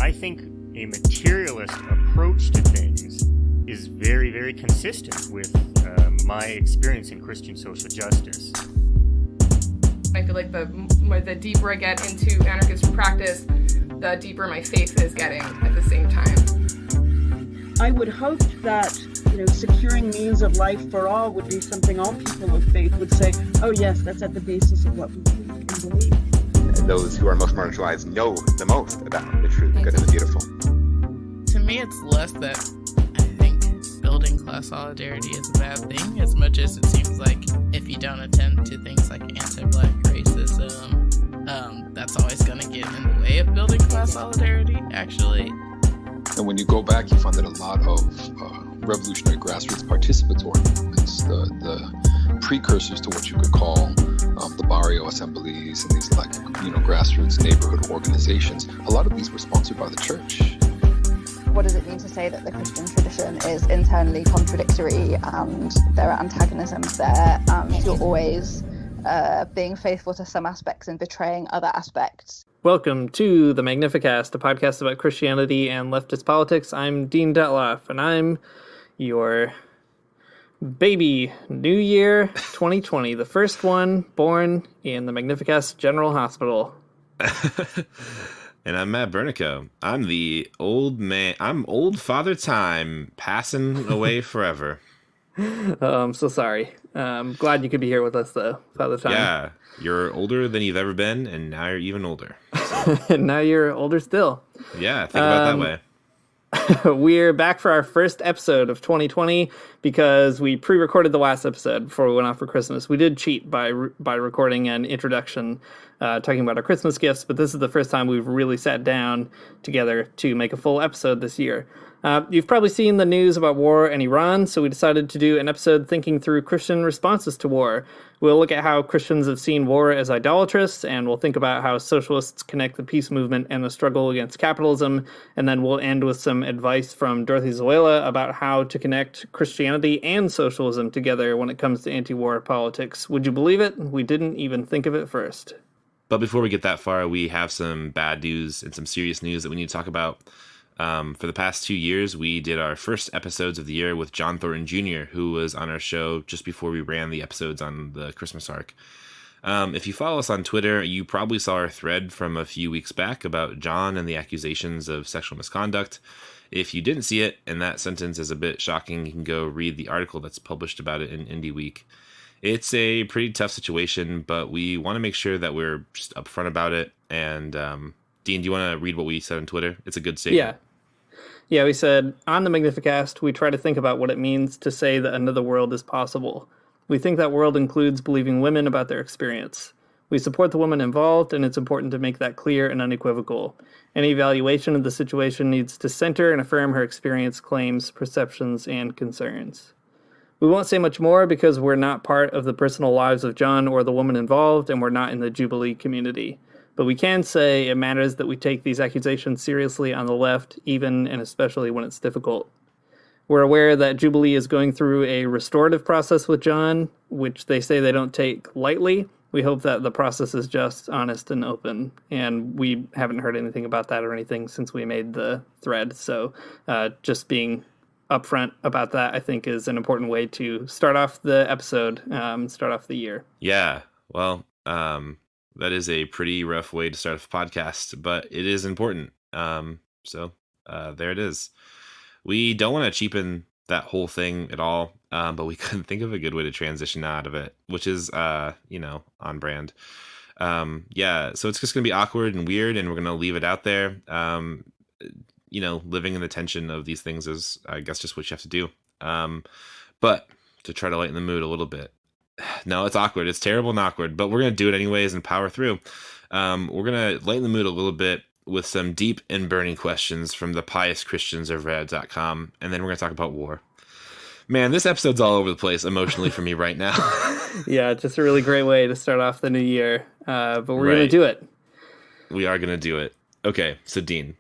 I think a materialist approach to things is very, very consistent with my experience in Christian social justice. I feel like the deeper I get into anarchist practice, the deeper my faith is getting at the same time. I would hope that, securing means of life for all would be something all people of faith would say, oh yes, that's at the basis of what we believe. Those who are most marginalized know the most about the true, the good, and the beautiful. To me, it's less that I think building class solidarity is a bad thing, as much as it seems like if you don't attend to things like anti-Black racism, that's always going to get in the way of building class solidarity, actually. And when you go back, you find that a lot of revolutionary grassroots participatory movements, the precursors to what you could call the barrio assemblies and these grassroots neighborhood organizations, a lot of these were sponsored by the church. What does it mean to say that the Christian tradition is internally contradictory and there are antagonisms there and you're always being faithful to some aspects and betraying other aspects? Welcome to the Magnificast, a podcast about Christianity and leftist politics. I'm Dean Detloff, and I'm your baby New Year 2020, the first one born in the Magnificast General Hospital. And I'm Matt Bernico. I'm the old man. I'm old Father Time, passing away forever. I'm so sorry. Glad you could be here with us, though, Father Time. Yeah, you're older than you've ever been, and now you're even older. So. And now you're older still. Yeah, think about it that way. We're back for our first episode of 2020 because we pre-recorded the last episode before we went off for Christmas. We did cheat by recording an introduction talking about our Christmas gifts, but this is the first time we've really sat down together to make a full episode this year. You've probably seen the news about war in Iran, so we decided to do an episode thinking through Christian responses to war. We'll look at how Christians have seen war as idolatrous, and we'll think about how socialists connect the peace movement and the struggle against capitalism, and then we'll end with some advice from Dorothy Zoila about how to connect Christianity and socialism together when it comes to anti-war politics. Would you believe it? We didn't even think of it first. But before we get that far, we have some bad news and some serious news that we need to talk about. For the past 2 years, we did our first episodes of the year with John Thornton Jr., who was on our show just before we ran the episodes on the Christmas arc. If you follow us on Twitter, you probably saw our thread from a few weeks back about John and the accusations of sexual misconduct. If you didn't see it, and that sentence is a bit shocking, you can go read the article that's published about it in Indie Week. It's a pretty tough situation, but we want to make sure that we're just upfront about it. And Dean, do you want to read what we said on Twitter? It's a good statement. Yeah, we said, on the Magnificast, we try to think about what it means to say that another world is possible. We think that world includes believing women about their experience. We support the women involved, and it's important to make that clear and unequivocal. Any evaluation of the situation needs to center and affirm her experience, claims, perceptions, and concerns. We won't say much more because we're not part of the personal lives of John or the woman involved, and we're not in the Jubilee community. But we can say it matters that we take these accusations seriously on the left, even and especially when it's difficult. We're aware that Jubilee is going through a restorative process with John, which they say they don't take lightly. We hope that the process is just, honest, and open. And we haven't heard anything about that or anything since we made the thread. So just being upfront about that, I think, is an important way to start off the episode, start off the year. Yeah, well, that is a pretty rough way to start a podcast, but it is important. So there it is. We don't want to cheapen that whole thing at all, but we couldn't think of a good way to transition out of it, which is, on brand. So it's just going to be awkward and weird, and we're going to leave it out there. Living in the tension of these things is, I guess, just what you have to do. But to try to lighten the mood a little bit. No, it's awkward. It's terrible and awkward, but we're going to do it anyways and power through. We're going to lighten the mood a little bit with some deep and burning questions from the pious Christians of Reddit.com, and then we're going to talk about war. Man, this episode's all over the place emotionally for me right now. Yeah, just a really great way to start off the new year, but we're going to do it. We are going to do it. Okay, so Dean.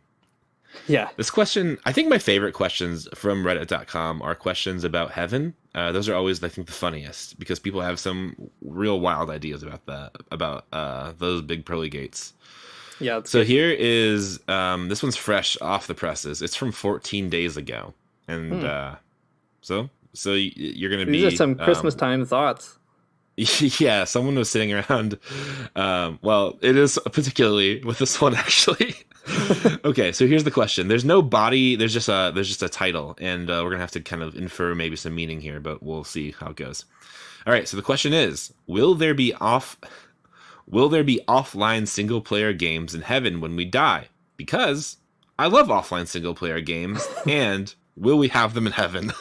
Yeah. This question, I think my favorite questions from Reddit.com are questions about heaven. Those are always, I think, the funniest because people have some real wild ideas about that, about those big pearly gates. Yeah. So here is this one's fresh off the presses. It's from 14 days ago, and so you're gonna be these are some Christmas time thoughts. Yeah, someone was sitting around. Well, it is particularly with this one actually. Okay, so here's the question. There's no body. There's just a title, and we're gonna have to kind of infer maybe some meaning here, but we'll see how it goes. All right. So the question is: Will there be offline single player games in heaven when we die? Because I love offline single player games, and will we have them in heaven?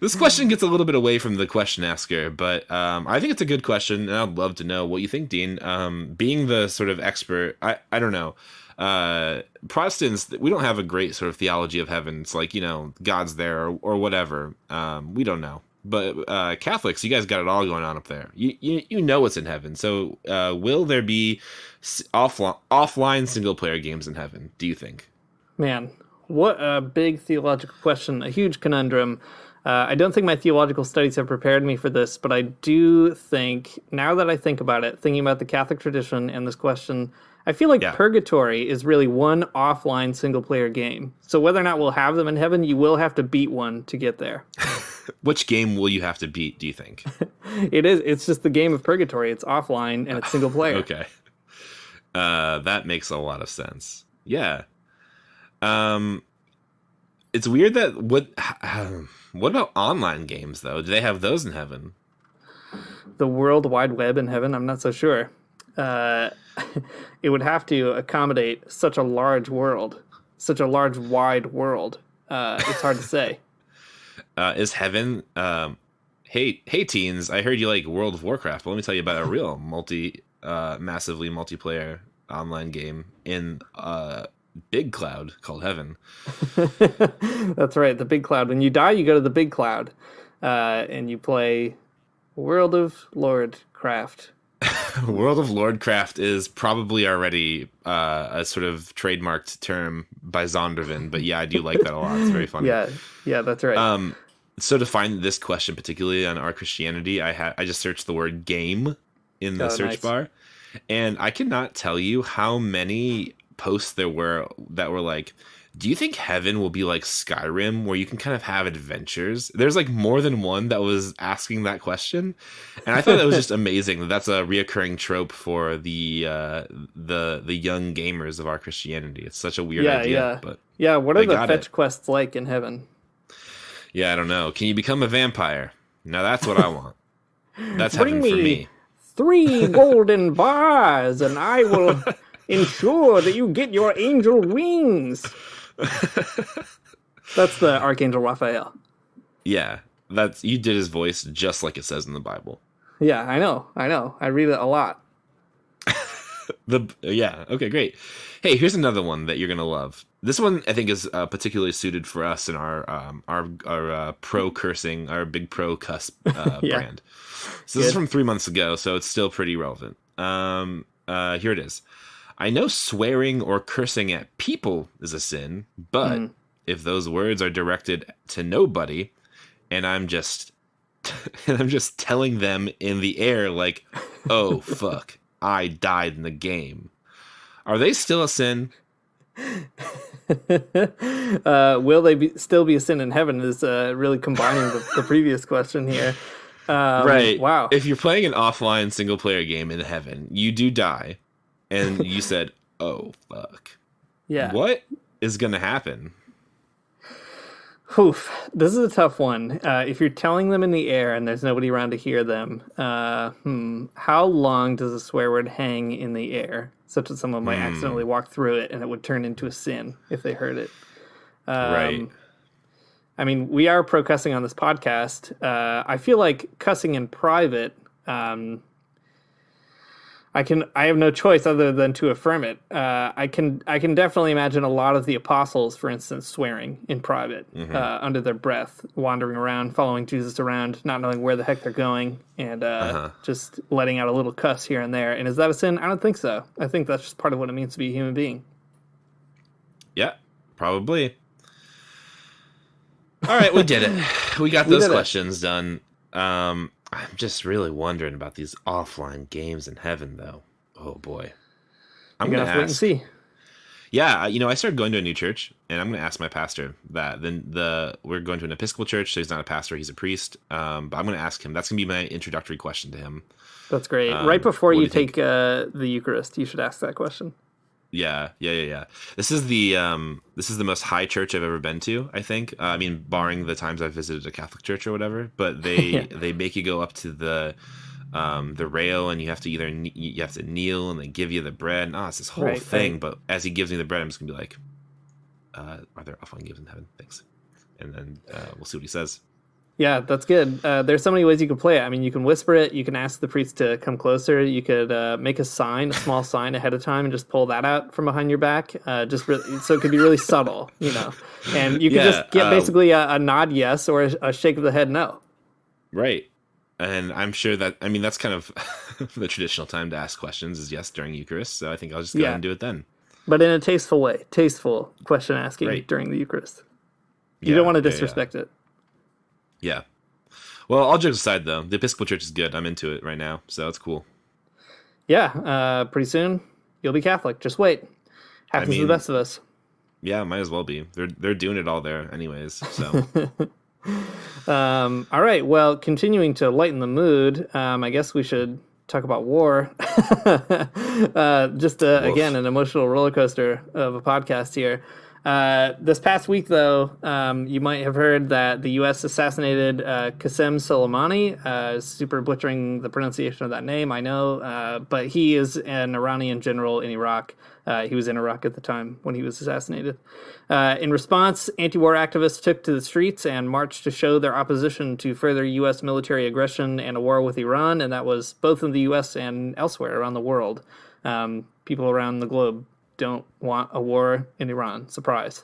This question gets a little bit away from the question asker, but I think it's a good question, and I'd love to know what you think, Dean. Being the sort of expert, I don't know. Protestants, we don't have a great sort of theology of heaven. It's like, God's there or whatever. We don't know. But Catholics, you guys got it all going on up there. You know what's in heaven. So will there be offline single player games in heaven, do you think? Man, what a big theological question, a huge conundrum. I don't think my theological studies have prepared me for this, but I do think, now that I think about it, thinking about the Catholic tradition and this question, I feel like Purgatory is really one offline single-player game. So whether or not we'll have them in heaven, you will have to beat one to get there. Which game will you have to beat, do you think? It's just the game of Purgatory. It's offline, and it's single-player. Okay. That makes a lot of sense. Yeah. It's weird that what about online games though? Do they have those in heaven? The World Wide Web in heaven? I'm not so sure. It would have to accommodate such a large world, such a large wide world. It's hard to say. Is heaven? Hey teens! I heard you like World of Warcraft. But let me tell you about a real massively multiplayer online game in big cloud called heaven. That's right, the big cloud. When you die, you go to the big cloud, and you play World of Lordcraft. World of Lordcraft is probably already a sort of trademarked term by Zondervan, but yeah, I do like that a lot. It's very funny. Yeah, that's right. So to find this question particularly on Our Christianity, I just searched the word game in the search bar, and I cannot tell you how many posts there were that were like, do you think heaven will be like Skyrim where you can kind of have adventures? There's like more than one that was asking that question, and I thought that was just amazing. That's a reoccurring trope for the young gamers of Our Christianity. It's such a weird idea. But what are the fetch quests like in heaven? Yeah, I don't know. Can you become a vampire? Now that's what I want. That's heaven for me. 3 golden bars, and I will ensure that you get your angel wings. That's the Archangel Raphael. Yeah, you did his voice just like it says in the Bible. Yeah, I know. I read it a lot. Okay, great. Hey, here's another one that you're gonna love. This one I think is particularly suited for us in our pro cursing, our big pro cuss brand. So this is from 3 months ago, so it's still pretty relevant. Here it is. I know swearing or cursing at people is a sin, but if those words are directed to nobody, and I'm just telling them in the air like, "Oh fuck, I died in the game," are they still a sin? Will they still be a sin in heaven? Is really combining the previous question here. Right. Wow. If you're playing an offline single player game in heaven, you do die. And you said, "Oh fuck." Yeah. What is gonna happen? Oof. This is a tough one. If you're telling them in the air and there's nobody around to hear them, how long does a swear word hang in the air, such that someone might accidentally walk through it and it would turn into a sin if they heard it? Right. I mean, we are pro cussing on this podcast. I feel like cussing in private. I have no choice other than to affirm it. I can definitely imagine a lot of the apostles, for instance, swearing in private under their breath, wandering around, following Jesus around, not knowing where the heck they're going, and just letting out a little cuss here and there. And is that a sin? I don't think so. I think that's just part of what it means to be a human being. Yeah, probably. All right, we did it. We got those questions done. I'm just really wondering about these offline games in heaven, though. Oh, boy. I'm You're going gonna to have to wait and ask. see. Yeah, I started going to a new church, and I'm going to ask my pastor that. We're going to an Episcopal church, so he's not a pastor, he's a priest. But I'm going to ask him. That's going to be my introductory question to him. That's great. Right before what do you you think? take the Eucharist, you should ask that question. Yeah. This is the most high church I've ever been to, I think. I mean, barring the times I've visited a Catholic church or whatever. But they make you go up to the rail, and you have to you have to kneel, and they give you the bread. And, it's this whole thing. Right. But as he gives me the bread, I'm just gonna be like, "Are there offline gifts in heaven?" Thanks. And then we'll see what he says. Yeah, that's good. There's so many ways you can play it. I mean, you can whisper it. You can ask the priest to come closer. You could make a small sign ahead of time, and just pull that out from behind your back. So it could be really subtle, And you could just get basically a nod yes or a shake of the head no. Right. And I'm sure that's kind of the traditional time to ask questions is yes during Eucharist. So I think I'll just go ahead and do it then. But in a tasteful way. Tasteful question asking during the Eucharist. You don't want to disrespect it. Yeah. Well, all jokes aside, though, the Episcopal Church is good. I'm into it right now, so it's cool. Yeah, pretty soon you'll be Catholic. Just wait. Happens to the best of us. Yeah, might as well be. They're doing it all there anyways, so... All right, well, continuing to lighten the mood, I guess we should talk about war. Again, an emotional roller coaster of a podcast here. This past week, though, you might have heard that the U.S. assassinated Qasem Soleimani. Super butchering the pronunciation of that name, I know, but he is an Iranian general in Iraq. He was in Iraq at the time when he was assassinated. In response, anti-war activists took to the streets and marched to show their opposition to further U.S. military aggression and a war with Iran, and that was both in the U.S. and elsewhere around the world. People around the globe don't want a war in Iran. Surprise.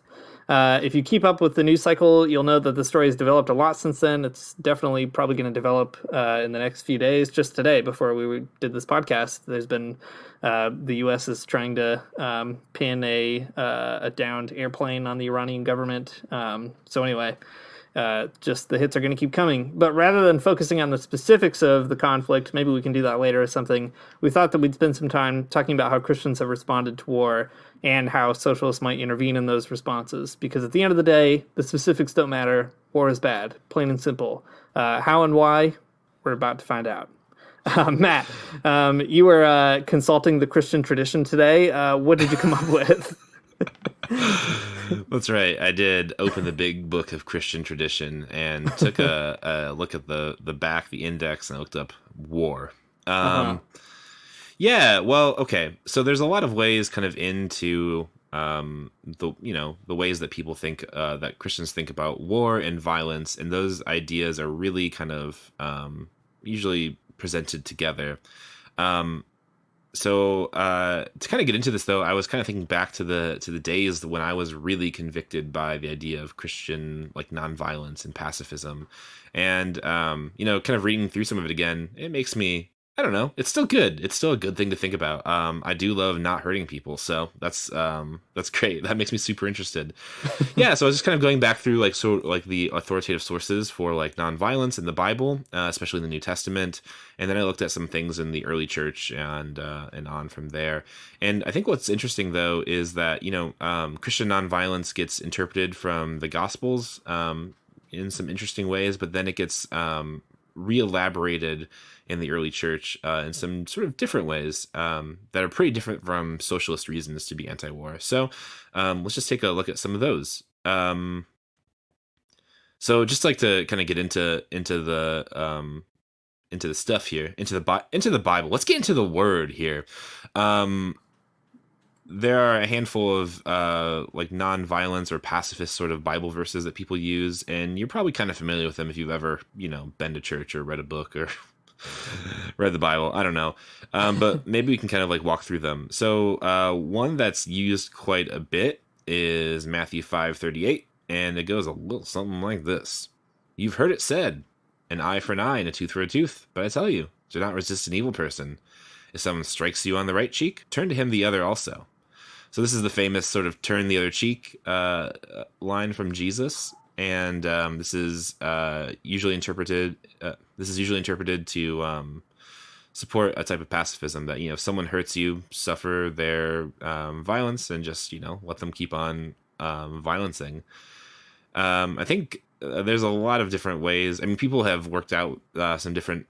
If you keep up with the news cycle, you'll know that the story has developed a lot since then. It's definitely probably going to develop in the next few days. Just today, before we did this podcast, there's been the U.S. is trying to pin a downed airplane on the Iranian government. So anyway, just the hits are going to keep coming. But rather than focusing on the specifics of the conflict, maybe we can do that later or something, we thought that we'd spend some time talking about how Christians have responded to war and how socialists might intervene in those responses. Because at the end of the day, the specifics don't matter. War is bad, plain and simple. How and why? We're about to find out. Matt, you were consulting the Christian tradition today. What did you come up with? That's right. I did open the big book of Christian tradition and took a look at the back, the index, and I looked up war. Yeah, well, okay. So there's a lot of ways kind of into the ways that people think that Christians think about war and violence, and those ideas are really kind of usually presented together. So to kind of get into this, though, I was kind of thinking back to the days when I was really convicted by the idea of Christian nonviolence and pacifism, and kind of reading through some of it again, it makes me, I don't know, it's still good. It's still a good thing to think about. I do love not hurting people, so that's great. That makes me super interested. Yeah, so I was just kind of going back through the authoritative sources for nonviolence in the Bible, especially in the New Testament, and then I looked at some things in the early church and on from there. And I think what's interesting though is that Christian nonviolence gets interpreted from the Gospels in some interesting ways, but then it gets re-elaborated in the early church in some sort of different ways that are pretty different from socialist reasons to be anti-war. So let's just take a look at some of those. So just to kind of get into the stuff here, into the Bible. Let's get into the Word here. There are a handful of non-violence or pacifist sort of Bible verses that people use, and you're probably kind of familiar with them if you've ever been to church or read a book or read the Bible. I don't know, but maybe we can kind of walk through them. So one that's used quite a bit is Matthew 5:38, and it goes a little something like this: "You've heard it said, an eye for an eye and a tooth for a tooth. But I tell you, do not resist an evil person. If someone strikes you on the right cheek, turn to him the other also." So this is the famous sort of turn the other cheek line from Jesus, and this is usually interpreted to support a type of pacifism that, if someone hurts you, suffer their violence and just, let them keep on violencing. I think there's a lot of different ways. I mean, people have worked out some different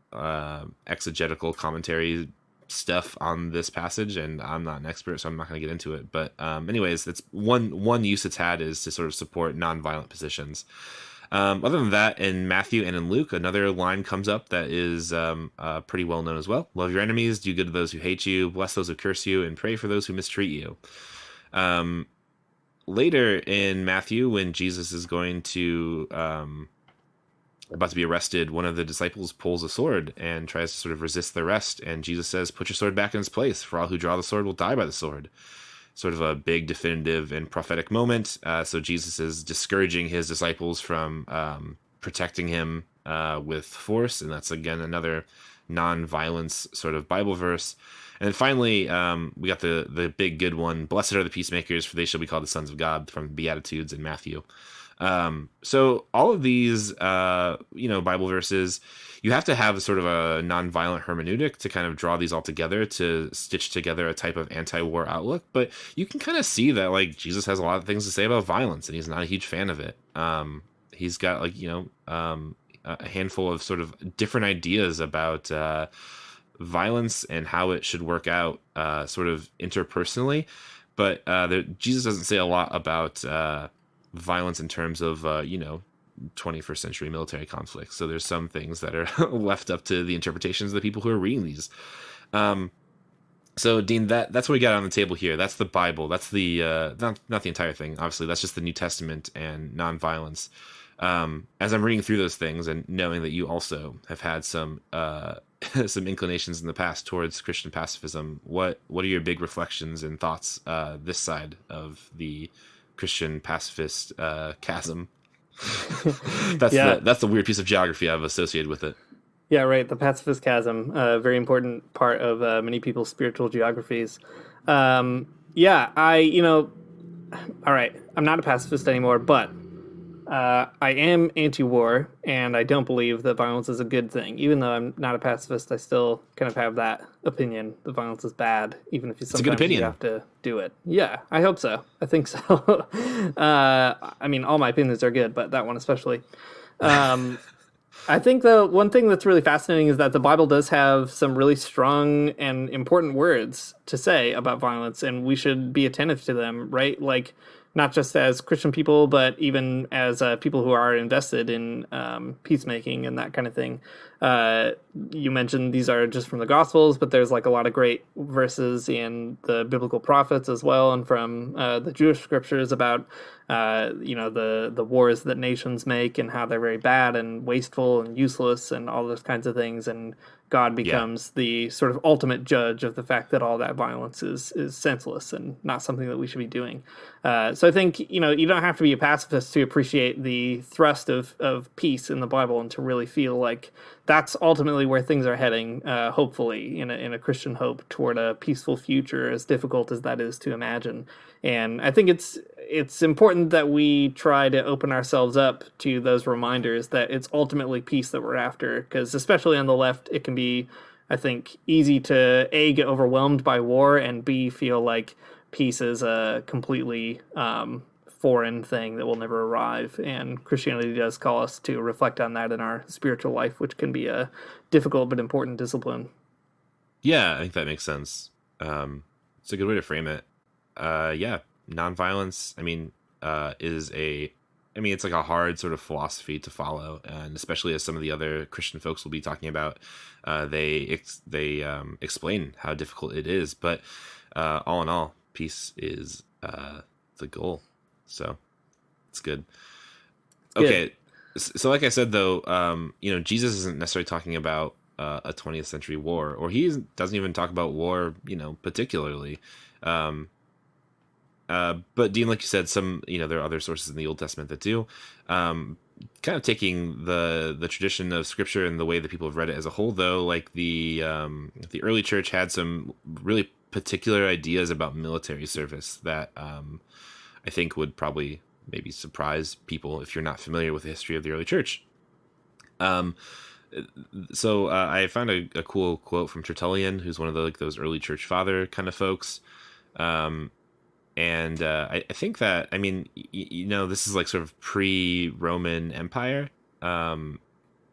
exegetical commentary stuff on this passage, and I'm not an expert, so I'm not going to get into it. But anyways, it's one use it's had is to sort of support nonviolent positions. Other than that, in Matthew and in Luke, another line comes up that is pretty well known as well. Love your enemies, do good to those who hate you, bless those who curse you, and pray for those who mistreat you. Later in Matthew, when Jesus is about to be arrested, one of the disciples pulls a sword and tries to sort of resist the arrest. And Jesus says, put your sword back in its place, for all who draw the sword will die by the sword. Sort of a big, definitive, and prophetic moment. So Jesus is discouraging his disciples from protecting him with force. And that's, again, another non-violence sort of Bible verse. And then finally, we got the big good one. Blessed are the peacemakers, for they shall be called the sons of God, from Beatitudes in Matthew. So all of these, Bible verses, you have to have sort of a nonviolent hermeneutic to kind of draw these all together to stitch together a type of anti-war outlook. But you can kind of see that, like, Jesus has a lot of things to say about violence, and he's not a huge fan of it. He's got, like, a handful of sort of different ideas about violence and how it should work out sort of interpersonally. But Jesus doesn't say a lot about violence in terms of 21st century military conflicts. So there's some things that are left up to the interpretations of the people who are reading these. So Dean, that's what we got on the table here. That's the Bible. That's the not the entire thing, obviously. That's just the New Testament and nonviolence. As I'm reading through those things and knowing that you also have had some some inclinations in the past towards Christian pacifism, what are your big reflections and thoughts this side of the Christian pacifist chasm? That's the weird piece of geography I've associated with it. Yeah, right. The pacifist chasm, a very important part of many people's spiritual geographies. All right, I'm not a pacifist anymore, but I am anti-war, and I don't believe that violence is a good thing. Even though I'm not a pacifist, I still kind of have that opinion that violence is bad, even if you have to do it. Yeah, I hope so. I think so. I mean, all my opinions are good, but that one especially. I think the one thing that's really fascinating is that the Bible does have some really strong and important words to say about violence, and we should be attentive to them, right? Like, not just as Christian people, but even as people who are invested in peacemaking and that kind of thing. You mentioned these are just from the Gospels, but there's like a lot of great verses in the biblical prophets as well, and from the Jewish scriptures about the wars that nations make and how they're very bad and wasteful and useless and all those kinds of things. And God becomes the sort of ultimate judge of the fact that all that violence is senseless and not something that we should be doing. So I think, you don't have to be a pacifist to appreciate the thrust of peace in the Bible and to really feel like that's ultimately where things are heading, hopefully, in a Christian hope toward a peaceful future, as difficult as that is to imagine. And I think it's important that we try to open ourselves up to those reminders that it's ultimately peace that we're after, because especially on the left, it can be, I think, easy to A, get overwhelmed by war, and B, feel like peace is a completely foreign thing that will never arrive. And Christianity does call us to reflect on that in our spiritual life, which can be a difficult but important discipline. Yeah, I think that makes sense. It's a good way to frame it. Nonviolence, it's like a hard sort of philosophy to follow, and especially as some of the other Christian folks will be talking about, they explain how difficult it is. But all in all, peace is the goal. So it's good. Okay, so like I said, though, Jesus isn't necessarily talking about a 20th century war, or he doesn't even talk about war, particularly. But Dean, like you said, there are other sources in the Old Testament that do. Kind of taking the tradition of Scripture and the way that people have read it as a whole, though, like the early church had some really particular ideas about military service that I think would probably maybe surprise people if you're not familiar with the history of the early church. I found a cool quote from Tertullian, who's one of the, like, those early church father kind of folks. I think that, I mean, this is like sort of pre-Roman Empire.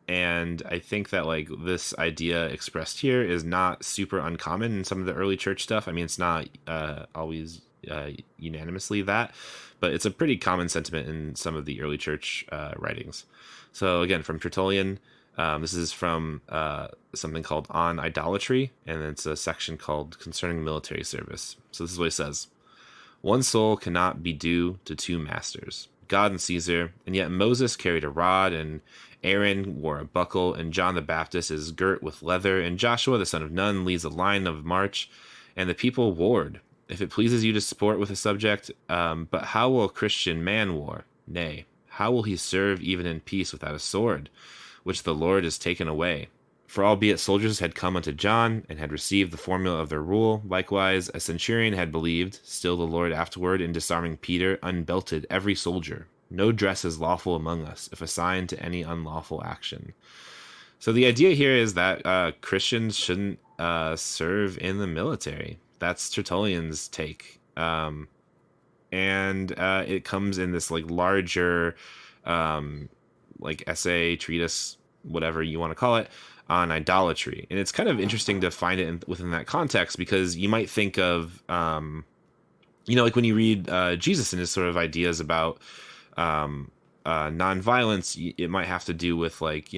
And I think that, like, this idea expressed here is not super uncommon in some of the early church stuff. I mean, it's not always unanimously that, but it's a pretty common sentiment in some of the early church writings. So again, from Tertullian, this is from something called On Idolatry, and it's a section called Concerning Military Service. So this is what he says. One soul cannot be due to two masters, God and Caesar, and yet Moses carried a rod, and Aaron wore a buckle, and John the Baptist is girt with leather, and Joshua the son of Nun leads a line of march, and the people warred. If it pleases you to sport with a subject, but how will a Christian man war? Nay, how will he serve even in peace without a sword, which the Lord has taken away? For albeit soldiers had come unto John, and had received the formula of their rule, likewise a centurion had believed, still the Lord afterward, in disarming Peter, unbelted every soldier. No dress is lawful among us, if assigned to any unlawful action. So the idea here is that Christians shouldn't serve in the military. That's Tertullian's take. And it comes in this, like, larger like essay, treatise, whatever you want to call it, on idolatry. And it's kind of interesting to find it within that context, because you might think of, like when you read Jesus and his sort of ideas about nonviolence, it might have to do with, like,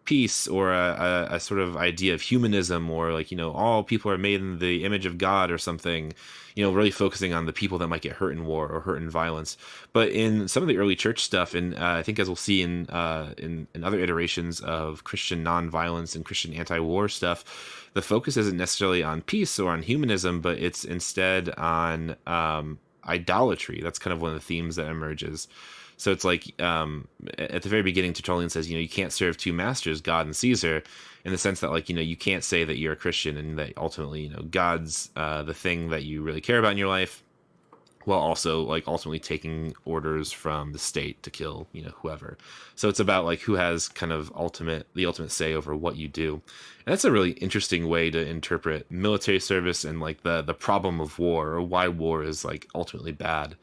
peace, or a sort of idea of humanism, or, like, all people are made in the image of God or something, really focusing on the people that might get hurt in war or hurt in violence. But in some of the early church stuff, and I think, as we'll see in other iterations of Christian nonviolence and Christian anti-war stuff, the focus isn't necessarily on peace or on humanism, but it's instead on idolatry. That's kind of one of the themes that emerges. So it's like, at the very beginning, Tertullian says, you can't serve two masters, God and Caesar, in the sense that, like, you can't say that you're a Christian and that ultimately, God's the thing that you really care about in your life, while also, like, ultimately taking orders from the state to kill, whoever. So it's about, like, who has kind of the ultimate say over what you do. And that's a really interesting way to interpret military service and, like, the problem of war, or why war is, like, ultimately bad.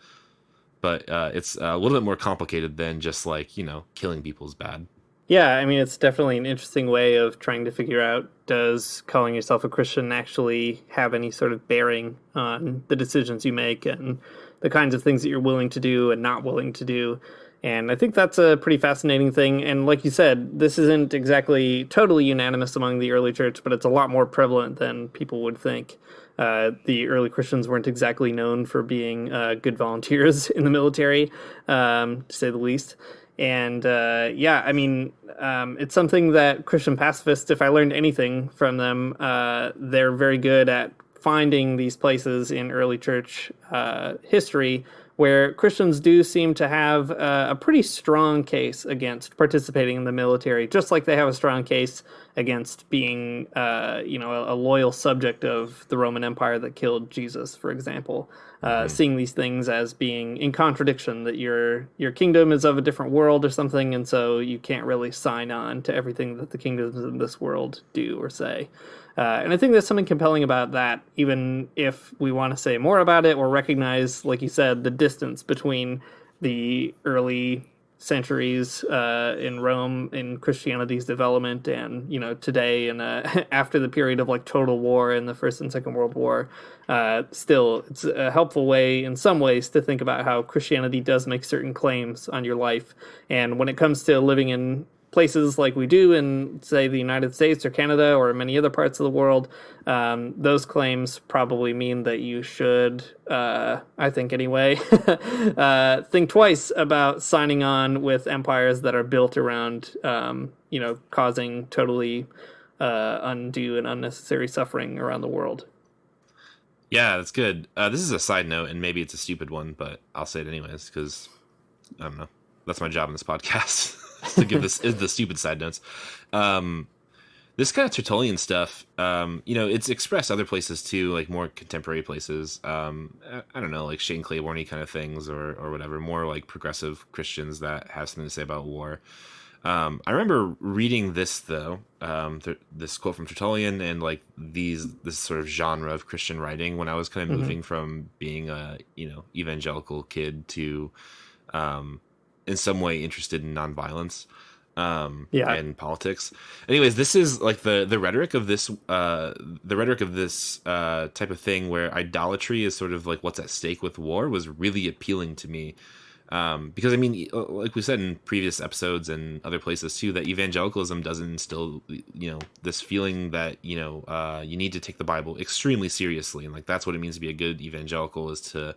But it's a little bit more complicated than just, like, killing people is bad. Yeah, I mean, it's definitely an interesting way of trying to figure out, does calling yourself a Christian actually have any sort of bearing on the decisions you make and the kinds of things that you're willing to do and not willing to do. And I think that's a pretty fascinating thing. And like you said, this isn't exactly totally unanimous among the early church, but it's a lot more prevalent than people would think. The early Christians weren't exactly known for being good volunteers in the military, to say the least. And it's something that Christian pacifists, if I learned anything from them, they're very good at finding these places in early church history where Christians do seem to have a pretty strong case against participating in the military, just like they have a strong case against being, a loyal subject of the Roman Empire that killed Jesus, for example. Seeing these things as being in contradiction, that your kingdom is of a different world or something, and so you can't really sign on to everything that the kingdoms in this world do or say. And I think there's something compelling about that, even if we want to say more about it or recognize, like you said, the distance between the early centuries in Rome in Christianity's development and, today and after the period of, like, total war in the First and Second World War. Still, it's a helpful way in some ways to think about how Christianity does make certain claims on your life. And when it comes to living in places like we do in, say, the United States or Canada or many other parts of the world, those claims probably mean that you should, I think anyway, think twice about signing on with empires that are built around, causing totally undue and unnecessary suffering around the world. Yeah, that's good. This is a side note, and maybe it's a stupid one, but I'll say it anyways, because, I don't know, that's my job in this podcast. To give the stupid side notes. This kind of Tertullian stuff, it's expressed other places too, like more contemporary places. I don't know, like Shane Claiborne kind of things or whatever, more like progressive Christians that have something to say about war. I remember reading this though, this quote from Tertullian and like this sort of genre of Christian writing when I was kind of moving from being a evangelical kid to in some way interested in nonviolence and politics. Anyways, this is like the rhetoric of this type of thing where idolatry is sort of like what's at stake with war was really appealing to me. Because I mean, like we said in previous episodes and other places too, that evangelicalism doesn't instill, this feeling that, you need to take the Bible extremely seriously. And like, that's what it means to be a good evangelical, is to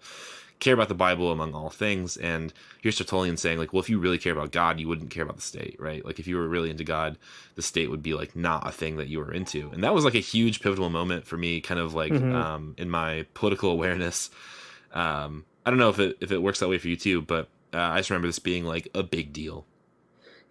care about the Bible among all things. And here's Tertullian saying like, well, if you really care about God, you wouldn't care about the state, right? Like if you were really into God, the state would be like not a thing that you were into. And that was like a huge pivotal moment for me, kind of like, in my political awareness. I don't know if it works that way for you too, but I just remember this being like a big deal.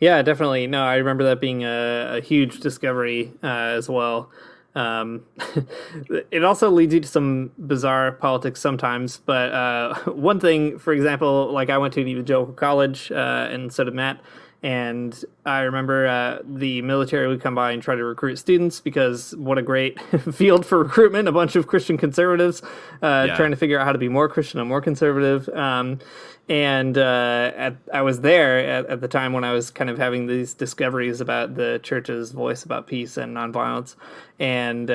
Yeah, definitely. No, I remember that being a huge discovery as well. It also leads you to some bizarre politics sometimes, but one thing, for example, like I went to an evangelical college, and so did Matt. And I remember the military would come by and try to recruit students, because what a great field for recruitment, a bunch of Christian conservatives trying to figure out how to be more Christian and more conservative. I was there at the time when I was kind of having these discoveries about the church's voice about peace and nonviolence. And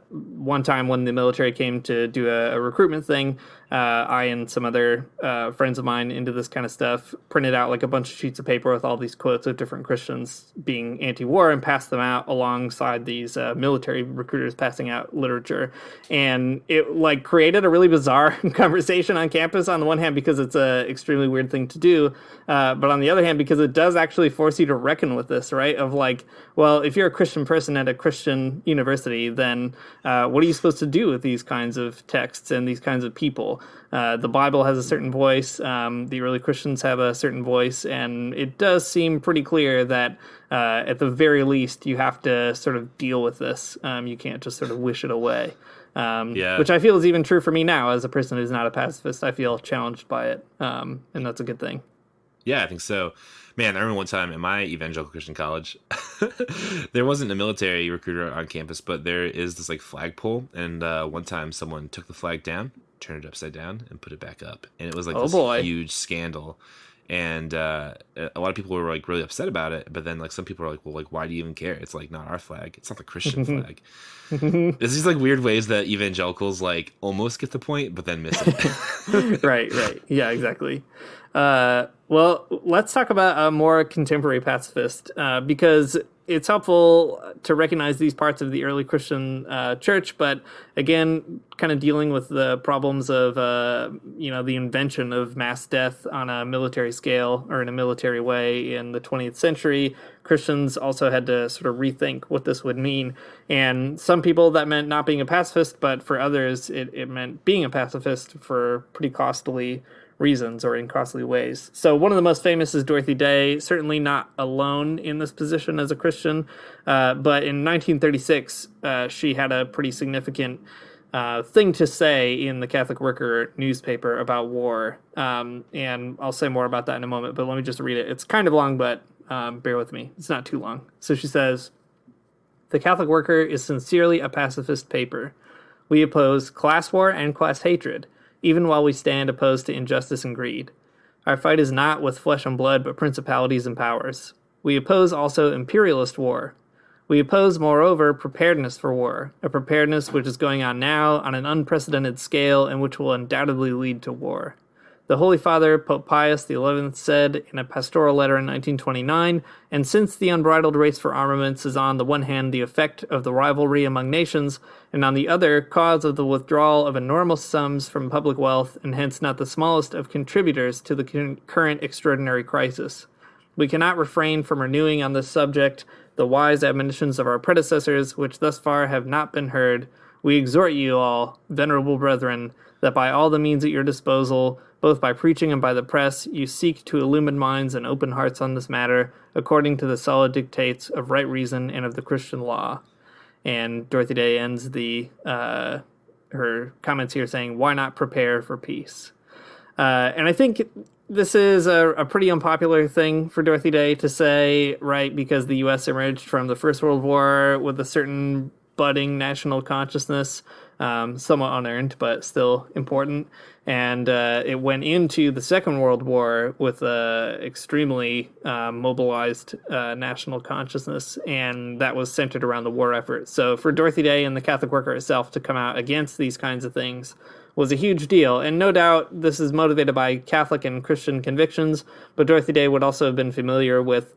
one time when the military came to do a recruitment thing, I and some other friends of mine into this kind of stuff printed out like a bunch of sheets of paper with all these quotes of different Christians being anti-war and passed them out alongside these military recruiters passing out literature. And it like created a really bizarre conversation on campus, on the one hand because it's a extremely weird thing to do, but on the other hand because it does actually force you to reckon with this, right? Of like, well, if you're a Christian person at a Christian university, then what are you supposed to do with these kinds of texts and these kinds of people? The Bible has a certain voice, the early Christians have a certain voice, and it does seem pretty clear that at the very least you have to sort of deal with this. You can't just sort of wish it away. Which I feel is even true for me now as a person who's not a pacifist. I feel challenged by it, and that's a good thing. Yeah, I think so. Man, I remember one time in my evangelical Christian college, there wasn't a military recruiter on campus, but there is this like flagpole, and one time someone took the flag down, turned it upside down, and put it back up, and it was like huge scandal. And a lot of people were like really upset about it, but then like some people were like, well, like why do you even care? It's like not our flag. It's not the Christian flag. It's these like weird ways that evangelicals like almost get the point, but then miss it. Right. Yeah, exactly. Well, let's talk about a more contemporary pacifist, because it's helpful to recognize these parts of the early Christian church, but again, kind of dealing with the problems of, the invention of mass death on a military scale or in a military way in the 20th century. Christians also had to sort of rethink what this would mean. And some people that meant not being a pacifist, but for others, it meant being a pacifist for pretty costly reasons or in costly ways. So one of the most famous is Dorothy Day, certainly not alone in this position as a Christian, but in 1936, she had a pretty significant thing to say in the Catholic Worker newspaper about war, and I'll say more about that in a moment, but let me just read it. It's kind of long, but bear with me. It's not too long. So she says, "The Catholic Worker is sincerely a pacifist paper. We oppose class war and class hatred, even while we stand opposed to injustice and greed. Our fight is not with flesh and blood, but principalities and powers. We oppose also imperialist war. We oppose, moreover, preparedness for war, a preparedness which is going on now on an unprecedented scale and which will undoubtedly lead to war. The Holy Father, Pope Pius XI, said in a pastoral letter in 1929, and since the unbridled race for armaments is on the one hand the effect of the rivalry among nations, and on the other cause of the withdrawal of enormous sums from public wealth, and hence not the smallest of contributors to the current extraordinary crisis, we cannot refrain from renewing on this subject the wise admonitions of our predecessors, which thus far have not been heard. We exhort you all, venerable brethren, that by all the means at your disposal, both by preaching and by the press, you seek to illumine minds and open hearts on this matter, according to the solid dictates of right reason and of the Christian law." And Dorothy Day ends her comments here saying, "Why not prepare for peace?" And I think this is a pretty unpopular thing for Dorothy Day to say, right? Because the U.S. emerged from the First World War with a certain budding national consciousness, somewhat unearned, but still important. And it went into the Second World War with extremely mobilized national consciousness, and that was centered around the war effort. So for Dorothy Day and the Catholic Worker itself to come out against these kinds of things was a huge deal. And no doubt this is motivated by Catholic and Christian convictions, but Dorothy Day would also have been familiar with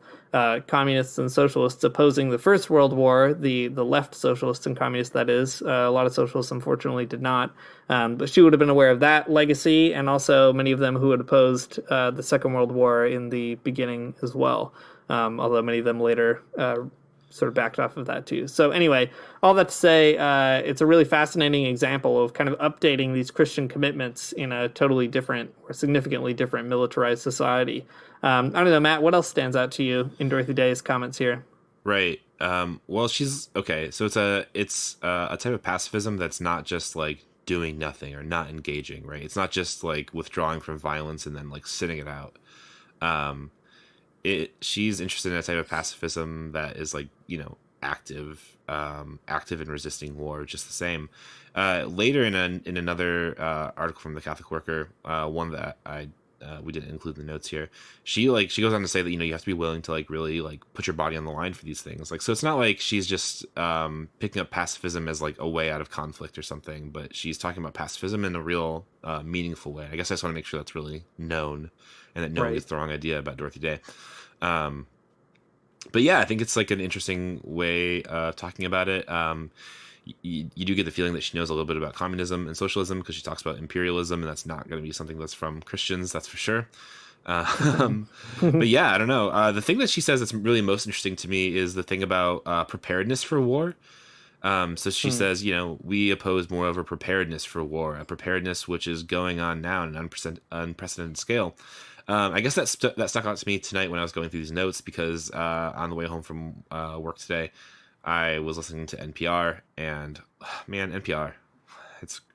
communists and socialists opposing the First World War, the left socialists and communists, that is. A lot of socialists, unfortunately, did not. But she would have been aware of that legacy, and also many of them who had opposed the Second World War in the beginning as well, although many of them later sort of backed off of that too. So anyway, all that to say, it's a really fascinating example of kind of updating these Christian commitments in a totally different or significantly different militarized society. I don't know, Matt, what else stands out to you in Dorothy Day's comments here? Right. Well, she's okay. So it's a type of pacifism that's not just like doing nothing or not engaging, right? It's not just like withdrawing from violence and then like sitting it out. She's interested in a type of pacifism that is like, active in resisting war, just the same. Later in another article from the Catholic Worker, one that we didn't include in the notes here, she goes on to say that you have to be willing to like really like put your body on the line for these things. Like, so it's not like she's just picking up pacifism as like a way out of conflict or something, but she's talking about pacifism in a real meaningful way. I guess I just want to make sure that's really known and that nobody gets the wrong idea about Dorothy Day. But yeah, I think it's like an interesting way of talking about it. You do get the feeling that she knows a little bit about communism and socialism because she talks about imperialism, and that's not going to be something that's from Christians, that's for sure. But yeah, I don't know. The thing that she says that's really most interesting to me is the thing about preparedness for war. So she says, we oppose moreover preparedness for war, a preparedness which is going on now on an unprecedented scale. I guess that stuck out to me tonight when I was going through these notes because on the way home from work today, I was listening to NPR, and man, NPR,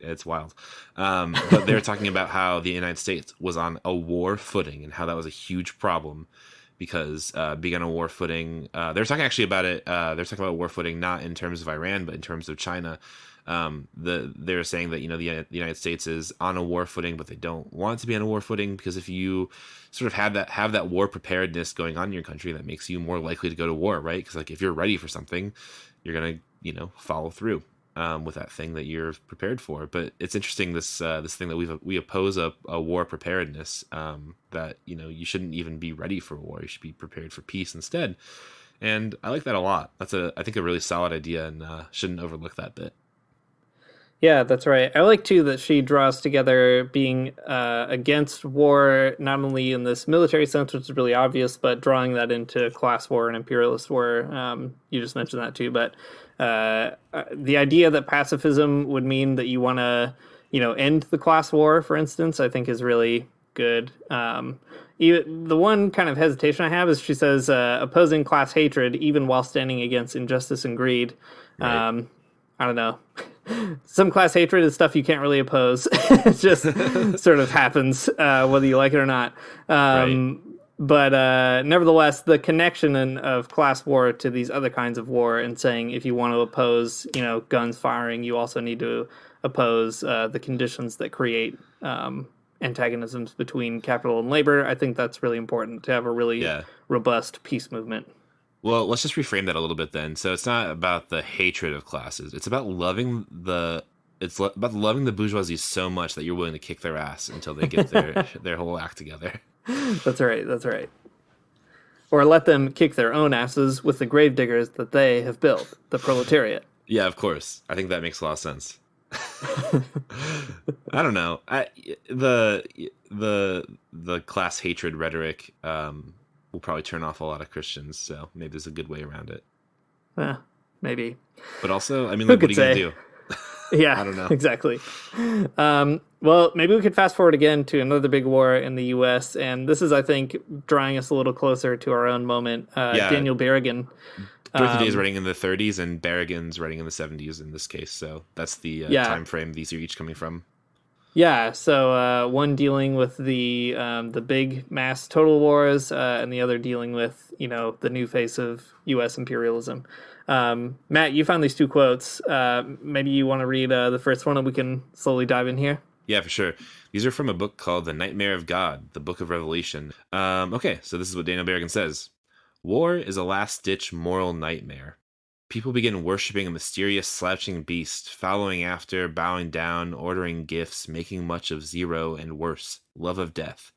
it's wild. But they were talking about how the United States was on a war footing and how that was a huge problem because being on a war footing, they're talking actually about it. They're talking about war footing not in terms of Iran, but in terms of China. They're saying that the United States is on a war footing, but they don't want to be on a war footing because if you sort of have that war preparedness going on in your country, that makes you more likely to go to war, right? Because like if you're ready for something, you're gonna follow through with that thing that you're prepared for. But it's interesting this thing that we oppose a war preparedness that you shouldn't even be ready for war. You should be prepared for peace instead. And I like that a lot. That's I think a really solid idea, and shouldn't overlook that bit. Yeah, that's right. I like, too, that she draws together being against war, not only in this military sense, which is really obvious, but drawing that into class war and imperialist war. You just mentioned that, too. But the idea that pacifism would mean that you want to, end the class war, for instance, I think is really good. The one kind of hesitation I have is she says opposing class hatred, even while standing against injustice and greed. Right. I don't know. Some class hatred is stuff you can't really oppose. It just sort of happens, whether you like it or not. Right. But nevertheless, the connection of class war to these other kinds of war and saying if you want to oppose, guns firing, you also need to oppose the conditions that create antagonisms between capital and labor. I think that's really important to have a really robust peace movement. Well, let's just reframe that a little bit then. So it's not about the hatred of classes. It's about loving the bourgeoisie so much that you're willing to kick their ass until they get their whole act together. That's right. Or let them kick their own asses with the gravediggers that they have built, the proletariat. Yeah, of course. I think that makes a lot of sense. I don't know. The class hatred rhetoric will probably turn off a lot of Christians, so maybe there's a good way around it. Maybe. But also, I mean, like, what are you going to do? Yeah, I don't know. Exactly. Well, maybe we could fast forward again to another big war in the U.S., and this is, I think, drawing us a little closer to our own moment. Daniel Berrigan. Dorothy Day is writing in the 30s, and Berrigan's writing in the 70s in this case, so that's the time frame these are each coming from. Yeah, so one dealing with the big mass total wars, and the other dealing with the new face of U.S. imperialism. Matt, you found these two quotes. Maybe you want to read the first one, and we can slowly dive in here. Yeah, for sure. These are from a book called The Nightmare of God, the Book of Revelation. Okay, so this is what Daniel Berrigan says. War is a last-ditch moral nightmare. People begin worshipping a mysterious slouching beast, following after, bowing down, ordering gifts, making much of zero, and worse, love of death.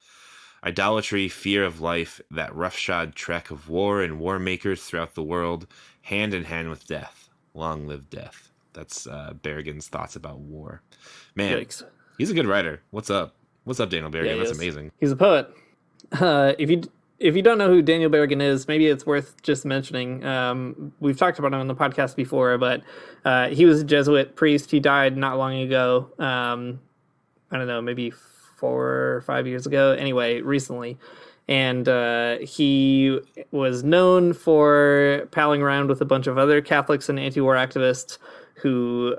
Idolatry, fear of life, that roughshod trek of war and war makers throughout the world, hand in hand with death. Long live death. That's Berrigan's thoughts about war. Man, Yikes. He's a good writer. What's up? What's up, Daniel Berrigan? Yeah, That's amazing. He's a poet. If you don't know who Daniel Berrigan is, maybe it's worth just mentioning. We've talked about him on the podcast before, but he was a Jesuit priest. He died not long ago. I don't know, maybe 4 or 5 years ago. Anyway, recently. And he was known for palling around with a bunch of other Catholics and anti-war activists who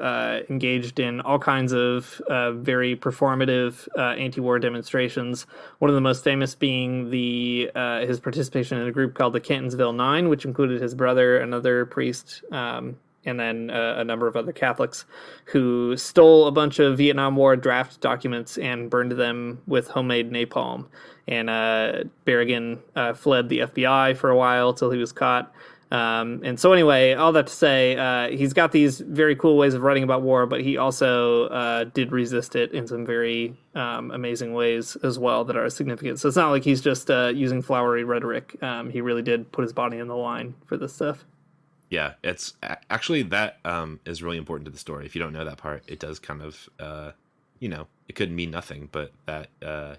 engaged in all kinds of very performative anti-war demonstrations. One of the most famous being his participation in a group called the Cantonsville Nine, which included his brother, another priest, and then a number of other Catholics who stole a bunch of Vietnam War draft documents and burned them with homemade napalm. And Berrigan fled the FBI for a while till he was caught. And so anyway, all that to say, he's got these very cool ways of writing about war, but he also did resist it in some very amazing ways as well that are significant. So it's not like he's just using flowery rhetoric. He really did put his body on the line for this stuff. Yeah, it's actually that is really important to the story. If you don't know that part, it does kind of, it could mean nothing, but that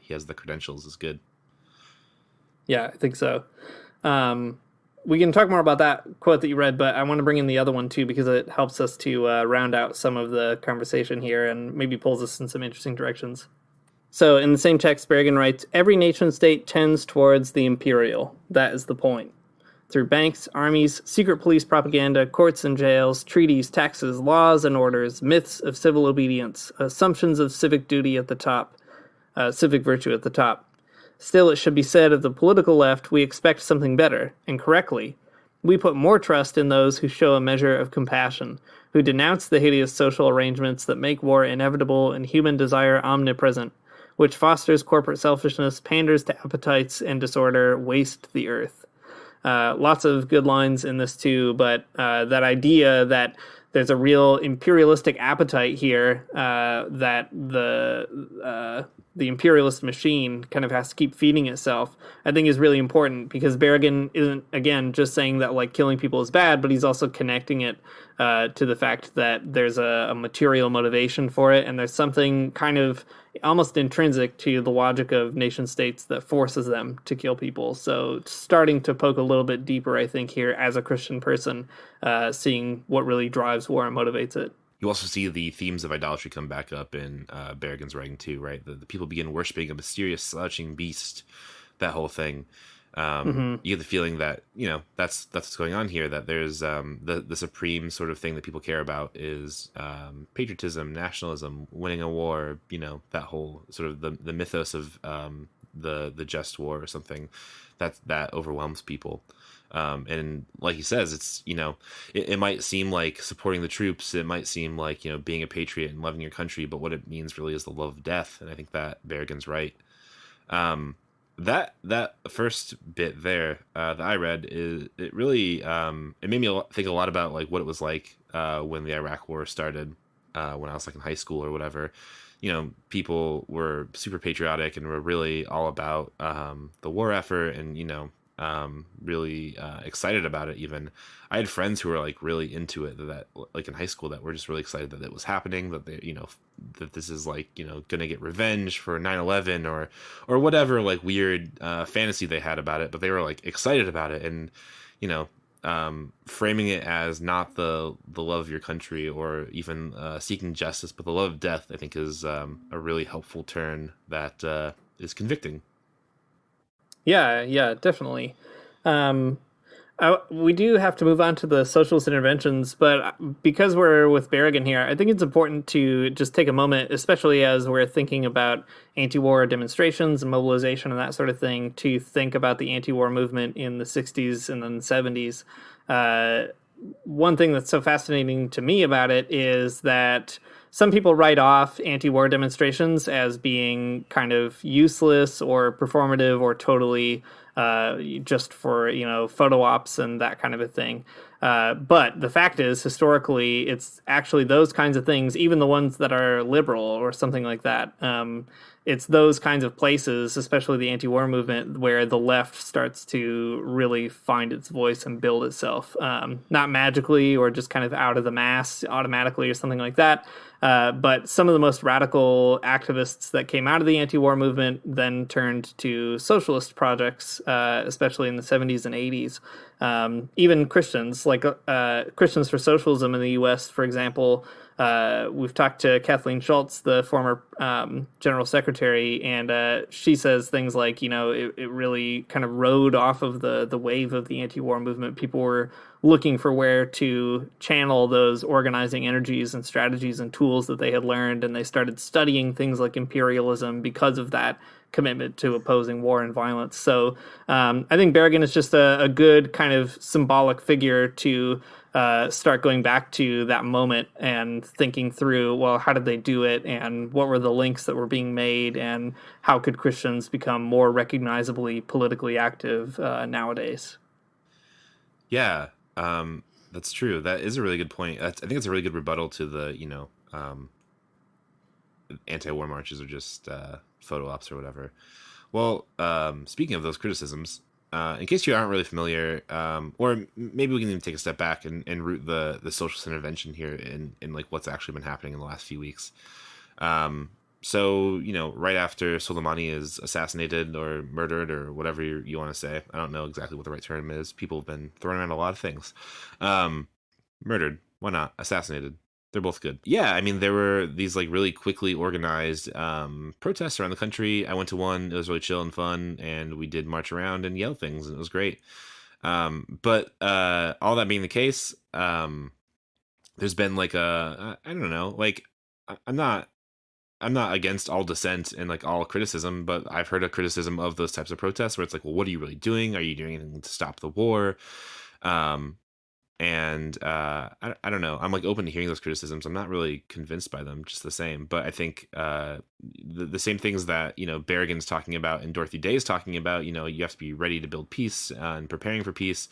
he has the credentials is good. Yeah, I think so. We can talk more about that quote that you read, but I want to bring in the other one too, because it helps us to round out some of the conversation here and maybe pulls us in some interesting directions. So in the same text, Berrigan writes, every nation state tends towards the imperial. That is the point. Through banks, armies, secret police propaganda, courts and jails, treaties, taxes, laws and orders, myths of civil obedience, assumptions of civic duty at the top, civic virtue at the top. Still, it should be said of the political left, we expect something better, and correctly. We put more trust in those who show a measure of compassion, who denounce the hideous social arrangements that make war inevitable and human desire omnipresent, which fosters corporate selfishness, panders to appetites and disorder, waste the earth. Lots of good lines in this too, but that idea that there's a real imperialistic appetite here, that the imperialist machine kind of has to keep feeding itself, I think is really important, because Berrigan isn't, again, just saying that like killing people is bad, but he's also connecting it to the fact that there's a material motivation for it, and there's something kind of almost intrinsic to the logic of nation states that forces them to kill people. So starting to poke a little bit deeper, I think, here as a Christian person, seeing what really drives war and motivates it. You also see the themes of idolatry come back up in Berrigan's writing too, right? The people begin worshiping a mysterious slouching beast, that whole thing. You get the feeling that, that's what's going on here, that there's the supreme sort of thing that people care about is patriotism, nationalism, winning a war, that whole sort of the mythos of the just war or something that overwhelms people. And like he says, it's, it might seem like supporting the troops, it might seem like, being a patriot and loving your country, but what it means really is the love of death. And I think that Berrigan's right. That first bit there that I read it really it made me think a lot about like what it was like when the Iraq War started, when I was like in high school or whatever. People were super patriotic and were really all about the war effort and really excited about it. Even I had friends who were like really into it, that like in high school, that were just really excited that it was happening, that they that this is like gonna get revenge for 9/11 or whatever like weird fantasy they had about it, but they were like excited about it. And framing it as not the love of your country or even seeking justice, but the love of death, I think is a really helpful turn that is convicting. Yeah, definitely. We do have to move on to the socialist interventions, but because we're with Berrigan here, I think it's important to just take a moment, especially as we're thinking about anti-war demonstrations and mobilization and that sort of thing, to think about the anti-war movement in the 60s and then the 70s. One thing that's so fascinating to me about it is that some people write off anti-war demonstrations as being kind of useless or performative or totally just for, photo ops and that kind of a thing. But the fact is, historically, it's actually those kinds of things, even the ones that are liberal or something like that. It's those kinds of places, especially the anti-war movement, where the left starts to really find its voice and build itself. Not magically or just kind of out of the mass automatically or something like that. But some of the most radical activists that came out of the anti-war movement then turned to socialist projects, especially in the 70s and 80s. Even Christians, like Christians for Socialism in the U.S., for example, we've talked to Kathleen Schultz, the former general secretary, and she says things like, it really kind of rode off of the wave of the anti-war movement. People were looking for where to channel those organizing energies and strategies and tools that they had learned, and they started studying things like imperialism because of that commitment to opposing war and violence. So I think Berrigan is just a good kind of symbolic figure to start going back to that moment and thinking through, well, how did they do it, and what were the links that were being made, and how could Christians become more recognizably politically active nowadays? Yeah, that's true. That is a really good point. I think it's a really good rebuttal to the, anti-war marches are just photo ops or whatever. Well, speaking of those criticisms, in case you aren't really familiar, or maybe we can even take a step back and root the socialist intervention here in like what's actually been happening in the last few weeks. So, right after Soleimani is assassinated or murdered or whatever you want to say, I don't know exactly what the right term is. People have been throwing around a lot of things. Murdered, why not? Assassinated, they're both good. Yeah, I mean, there were these like really quickly organized protests around the country. I went to one, it was really chill and fun, and we did march around and yell things, and it was great. But all that being the case, there's been like I don't know, like I'm not against all dissent and like all criticism, but I've heard a criticism of those types of protests where it's like, well, what are you really doing? Are you doing anything to stop the war? And I don't know. I'm like open to hearing those criticisms. I'm not really convinced by them, just the same. But I think the same things that Berrigan's talking about and Dorothy Day is talking about. You have to be ready to build peace and preparing for peace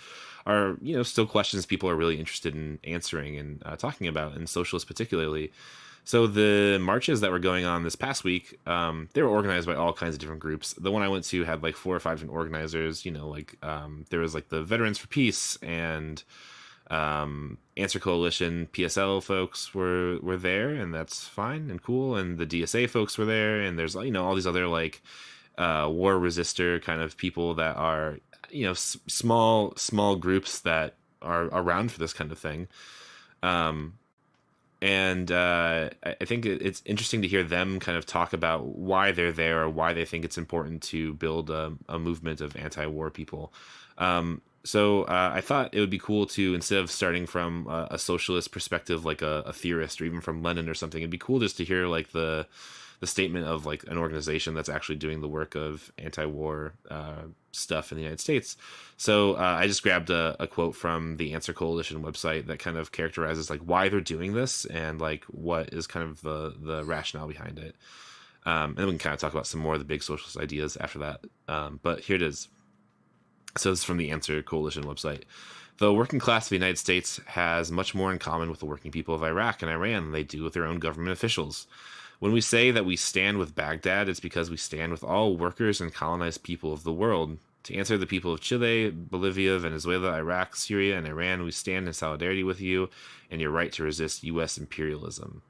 are still questions people are really interested in answering and talking about, and socialists particularly. So the marches that were going on this past week, they were organized by all kinds of different groups. The one I went to had like 4 or 5 different organizers. There was like the Veterans for Peace and Answer Coalition PSL folks were there, and that's fine and cool. And the DSA folks were there, and there's all these other like war resistor kind of people that are small groups that are around for this kind of thing. And I think it's interesting to hear them kind of talk about why they're there or why they think it's important to build a movement of anti-war people. So I thought it would be cool to, instead of starting from a socialist perspective, like a theorist, or even from Lenin or something, it'd be cool just to hear like the statement of like an organization that's actually doing the work of anti-war stuff in the United States. So I just grabbed a quote from the Answer Coalition website that kind of characterizes like why they're doing this and like what is kind of the rationale behind it. And then we can kind of talk about some more of the big socialist ideas after that. But here it is. So this is from the Answer Coalition website. The working class of the United States has much more in common with the working people of Iraq and Iran than they do with their own government officials. When we say that we stand with Baghdad, it's because we stand with all workers and colonized people of the world. To answer the people of Chile, Bolivia, Venezuela, Iraq, Syria, and Iran, we stand in solidarity with you and your right to resist U.S. imperialism.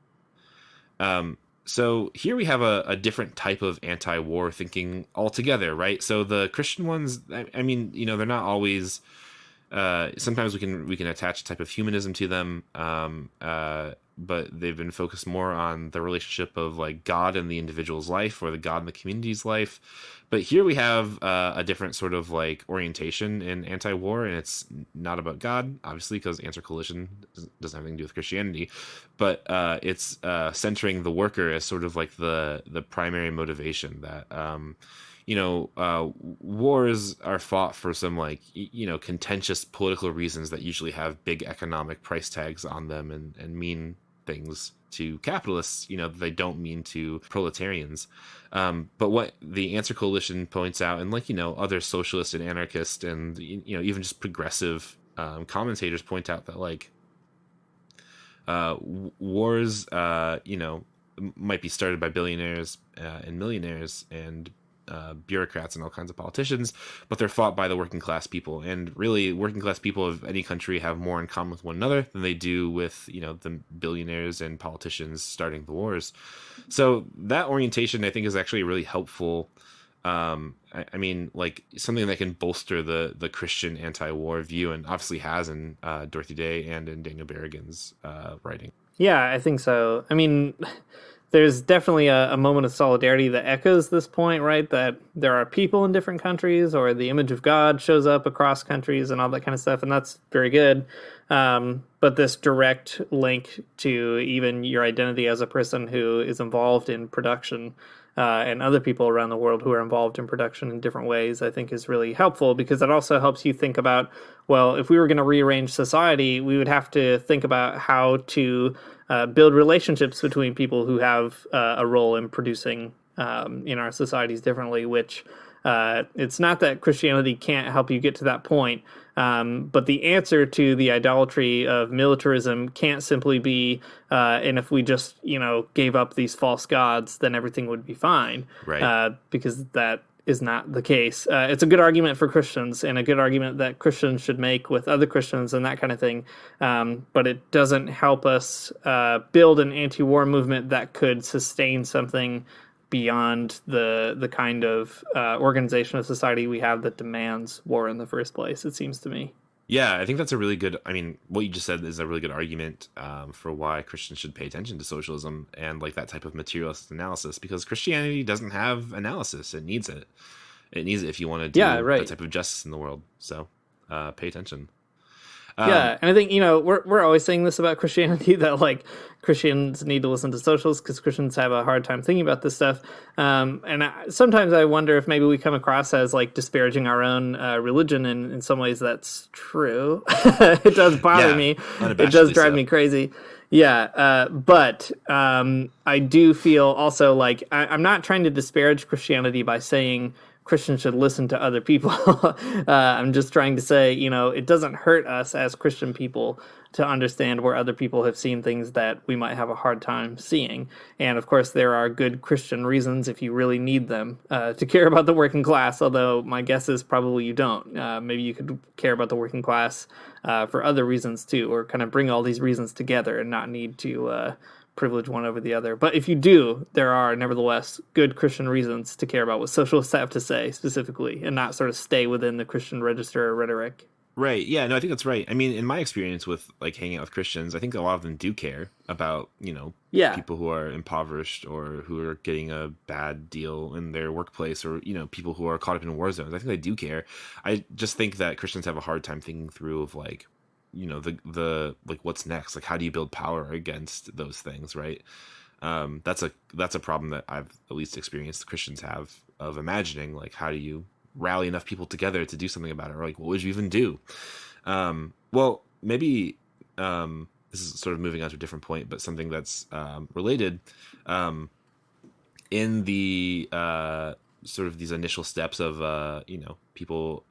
So here we have a different type of anti-war thinking altogether, right? So the Christian ones, I mean, they're not always. Sometimes we can attach a type of humanism to them. but they've been focused more on the relationship of like God and the individual's life, or the God and the community's life. But here we have a different sort of like orientation in anti-war, and it's not about God, obviously, because anti-coalition doesn't have anything to do with Christianity, but it's centering the worker as sort of like the primary motivation. That wars are fought for some like contentious political reasons that usually have big economic price tags on them and mean things to capitalists, they don't mean to proletarians. But what the Answer Coalition points out, and like, other socialist and anarchist and, even just progressive commentators point out that like wars, might be started by billionaires and millionaires and bureaucrats and all kinds of politicians, but they're fought by the working class people. And really, working class people of any country have more in common with one another than they do with the billionaires and politicians starting the wars. So that orientation, I think, is actually really helpful. I mean, like something that can bolster the Christian anti-war view, and obviously has in Dorothy Day and in Daniel Berrigan's writing. Yeah, I think so. I mean, there's definitely a moment of solidarity that echoes this point, right? That there are people in different countries, or the image of God shows up across countries and all that kind of stuff, and that's very good. But this direct link to even your identity as a person who is involved in production, and other people around the world who are involved in production in different ways, I think is really helpful, because it also helps you think about, well, if we were going to rearrange society, we would have to think about how to build relationships between people who have a role in producing in our societies differently, which it's not that Christianity can't help you get to that point, but the answer to the idolatry of militarism can't simply be, and if we just, gave up these false gods, then everything would be fine. Right. Because that is not the case. It's a good argument for Christians, and a good argument that Christians should make with other Christians and that kind of thing. But it doesn't help us build an anti-war movement that could sustain something beyond the kind of organization of society we have that demands war in the first place, it seems to me. Yeah, I think that's a really good, what you just said is a really good argument for why Christians should pay attention to socialism and like that type of materialist analysis, because Christianity doesn't have analysis. It needs it. It needs it if you want to do that type of justice in the world. So pay attention. Yeah, and I think, we're always saying this about Christianity, that like Christians need to listen to socialists because Christians have a hard time thinking about this stuff. Sometimes I wonder if maybe we come across as like disparaging our own religion, and in some ways that's true. It does bother me. It does drive me crazy. Yeah, but I do feel also like I'm not trying to disparage Christianity by saying Christians should listen to other people. I'm just trying to say, it doesn't hurt us as Christian people to understand where other people have seen things that we might have a hard time seeing. And of course, there are good Christian reasons, if you really need them, to care about the working class, although my guess is probably you don't. Maybe you could care about the working class for other reasons too, or kind of bring all these reasons together and not need to privilege one over the other. But if you do, there are nevertheless good Christian reasons to care about what socialists have to say specifically, and not sort of stay within the Christian register or rhetoric. Right. Yeah, no, I think that's right. I mean, in my experience with like hanging out with Christians, I think a lot of them do care about, people who are impoverished or who are getting a bad deal in their workplace, or, people who are caught up in war zones. I think they do care. I just think that Christians have a hard time thinking through of like, the like what's next, like how do you build power against those things, right? That's a problem that I've at least experienced Christians have, of imagining like how do you rally enough people together to do something about it, or like what would you even do? Well, maybe this is sort of moving on to a different point, but something that's related. In the sort of these initial steps of people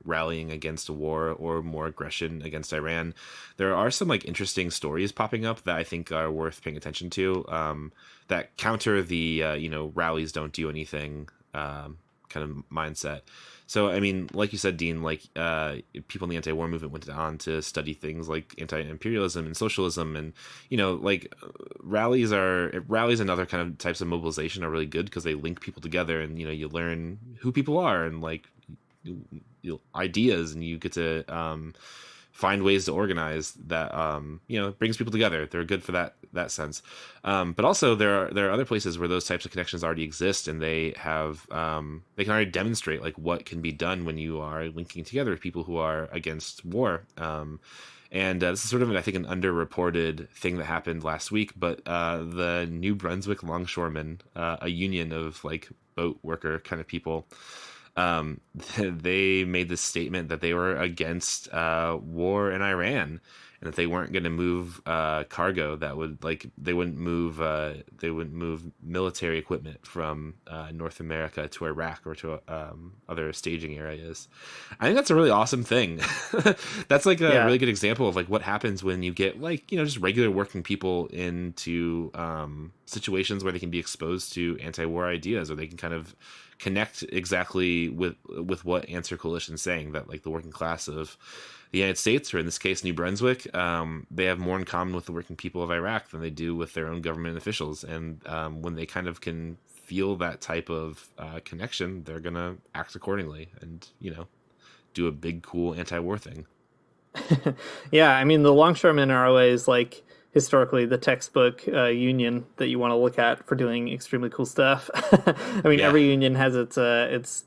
rallying against a war or more aggression against Iran, there are some like interesting stories popping up that I think are worth paying attention to, that counter the rallies don't do anything kind of mindset. So, I mean, like you said, Dean, like people in the anti-war movement went on to study things like anti-imperialism and socialism, and like rallies and other kind of types of mobilization are really good because they link people together, and you learn who people are and like ideas, and you get to find ways to organize that brings people together. They're good for that sense. But also there are other places where those types of connections already exist, and they have they can already demonstrate like what can be done when you are linking together people who are against war. And this is sort of, I think, an underreported thing that happened last week. But the New Brunswick longshoremen, a union of like boat worker kind of people, they made this statement that they were against war in Iran, and that they weren't going to move cargo that would they wouldn't move military equipment from North America to Iraq or to other staging areas. I think that's a really awesome thing. That's like a really good example of like what happens when you get just regular working people into situations where they can be exposed to anti-war ideas, or they can kind of connect exactly with what Answer Coalition is saying, that like the working class of the United States, or in this case New Brunswick, they have more in common with the working people of Iraq than they do with their own government officials. And when they kind of can feel that type of connection, they're gonna act accordingly and do a big cool anti-war thing. Yeah, I mean the longshoremen are always like historically the textbook union that you want to look at for doing extremely cool stuff. I mean, every union has its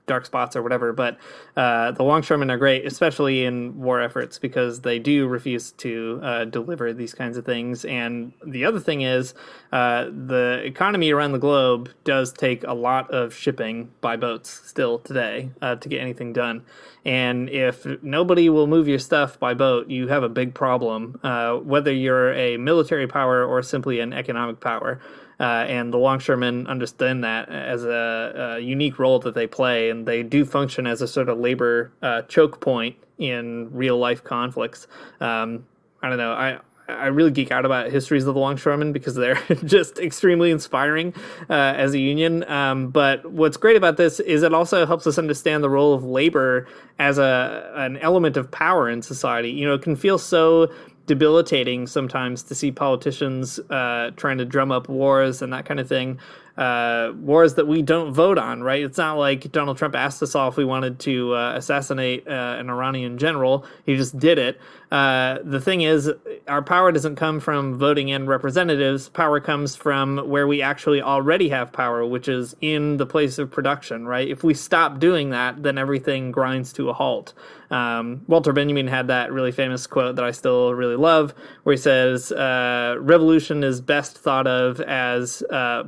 dark spots or whatever, but the longshoremen are great, especially in war efforts, because they do refuse to deliver these kinds of things. And the other thing is the economy around the globe does take a lot of shipping by boats still today to get anything done. And if nobody will move your stuff by boat, you have a big problem, whether you're a military power or simply an economic power. And the longshoremen understand that as a unique role that they play, and they do function as a sort of labor choke point in real life conflicts. I don't know. I really geek out about histories of the longshoremen because they're just extremely inspiring as a union. But what's great about this is it also helps us understand the role of labor as an element of power in society. It can feel so debilitating sometimes to see politicians trying to drum up wars and that kind of thing. Wars that we don't vote on, right? It's not like Donald Trump asked us all if we wanted to assassinate an Iranian general. He just did it. The thing is, our power doesn't come from voting in representatives. Power comes from where we actually already have power, which is in the place of production, right? If we stop doing that, then everything grinds to a halt. Walter Benjamin had that really famous quote that I still really love, where he says, revolution is best thought of as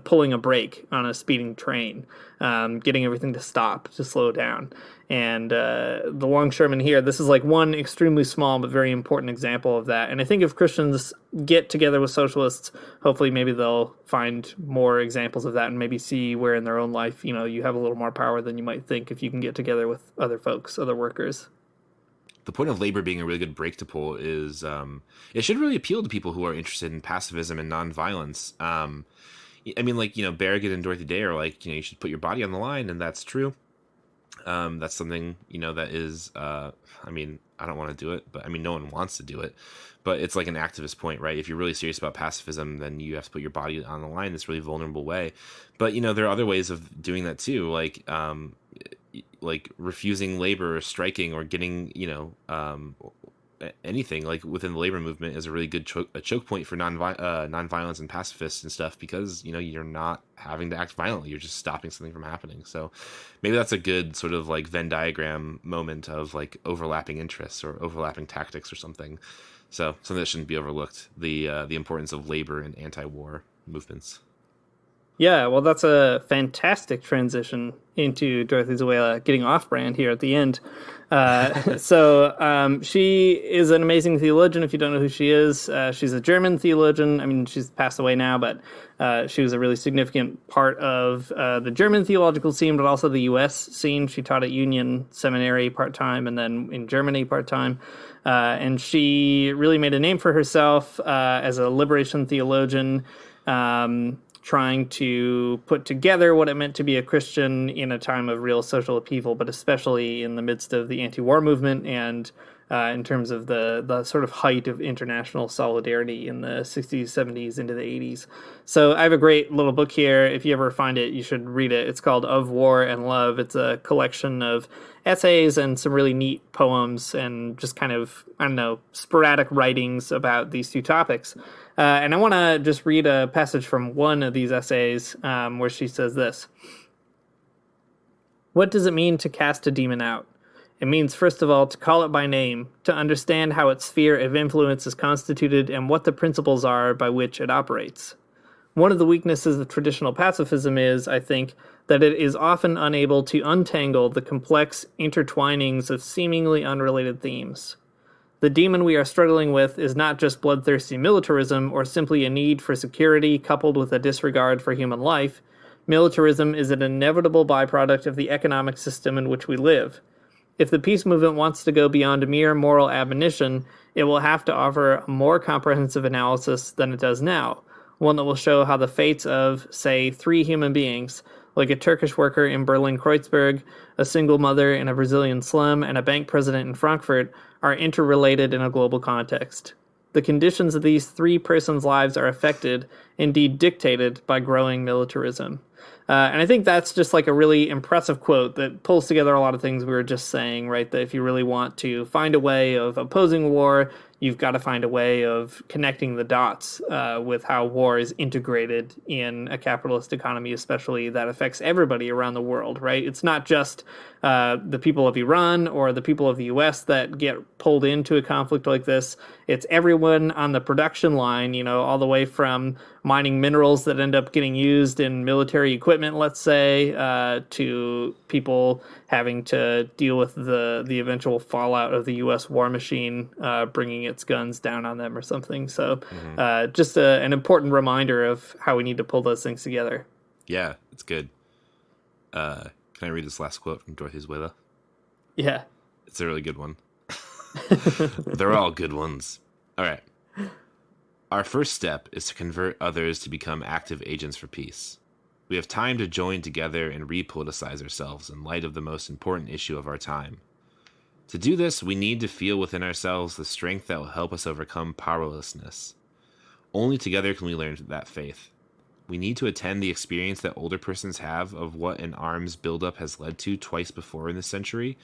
pulling a brake on a speeding train, getting everything to stop, to slow down. And the longshoremen here, this is like one extremely small but very important example of that. And I think if Christians get together with socialists, hopefully maybe they'll find more examples of that and maybe see where in their own life, you have a little more power than you might think if you can get together with other folks, other workers. The point of labor being a really good break to pull is it should really appeal to people who are interested in pacifism and nonviolence. I mean, Berrigan and Dorothy Day are like, you should put your body on the line, and that's true. That's something, that is, I don't want to do it, but no one wants to do it, but it's like an activist point, right? If you're really serious about pacifism, then you have to put your body on the line in this really vulnerable way. But, there are other ways of doing that too, like refusing labor or striking or getting, anything like within the labor movement is a really good choke point for nonviolence and pacifists and stuff, because you're not having to act violently, you're just stopping something from happening. So maybe that's a good sort of like Venn diagram moment of like overlapping interests or overlapping tactics or something. So something that shouldn't be overlooked, the importance of labor and anti-war movements. Yeah, well, that's a fantastic transition into Dorothy Zoela getting off-brand here at the end. So she is an amazing theologian, if you don't know who she is. She's a German theologian. She's passed away now, but she was a really significant part of the German theological scene, but also the U.S. scene. She taught at Union Seminary part-time and then in Germany part-time. And she really made a name for herself as a liberation theologian, trying to put together what it meant to be a Christian in a time of real social upheaval, but especially in the midst of the anti-war movement and in terms of the sort of height of international solidarity in the 60s, 70s, into the 80s. So I have a great little book here. If you ever find it, you should read it. It's called Of War and Love. It's a collection of essays and some really neat poems and just kind of, I don't know, sporadic writings about these two topics. And I want to just read a passage from one of these essays where she says this. What does it mean to cast a demon out? It means, first of all, to call it by name, to understand how its sphere of influence is constituted and what the principles are by which it operates. One of the weaknesses of traditional pacifism is, I think, that it is often unable to untangle the complex intertwinings of seemingly unrelated themes. The demon we are struggling with is not just bloodthirsty militarism or simply a need for security coupled with a disregard for human life. Militarism is an inevitable byproduct of the economic system in which we live. If the peace movement wants to go beyond mere moral admonition, it will have to offer a more comprehensive analysis than it does now, one that will show how the fates of, say, 3 human beings, like a Turkish worker in Berlin-Kreuzberg, a single mother in a Brazilian slum, and a bank president in Frankfurt, are interrelated in a global context. The conditions of these 3 persons' lives are affected, indeed dictated, by growing militarism. And I think that's just like a really impressive quote that pulls together a lot of things we were just saying, right? That if you really want to find a way of opposing war, you've got to find a way of connecting the dots with how war is integrated in a capitalist economy, especially that affects everybody around the world, right? It's not just the people of Iran or the people of the US that get pulled into a conflict like this. It's everyone on the production line, you know, all the way from mining minerals that end up getting used in military equipment, let's say, to people having to deal with the eventual fallout of the U.S. war machine bringing its guns down on them or something. So just an important reminder of how we need to pull those things together. Yeah, it's good. Can I read this last quote from Dorothy Zuela? Yeah. It's a really good one. They're all good ones. All right. Our first step is to convert others to become active agents for peace. We have time to join together and repoliticize ourselves in light of the most important issue of our time. To do this, we need to feel within ourselves the strength that will help us overcome powerlessness. Only together can we learn that faith. We need to attend the experience that older persons have of what an arms buildup has led to twice before in this century.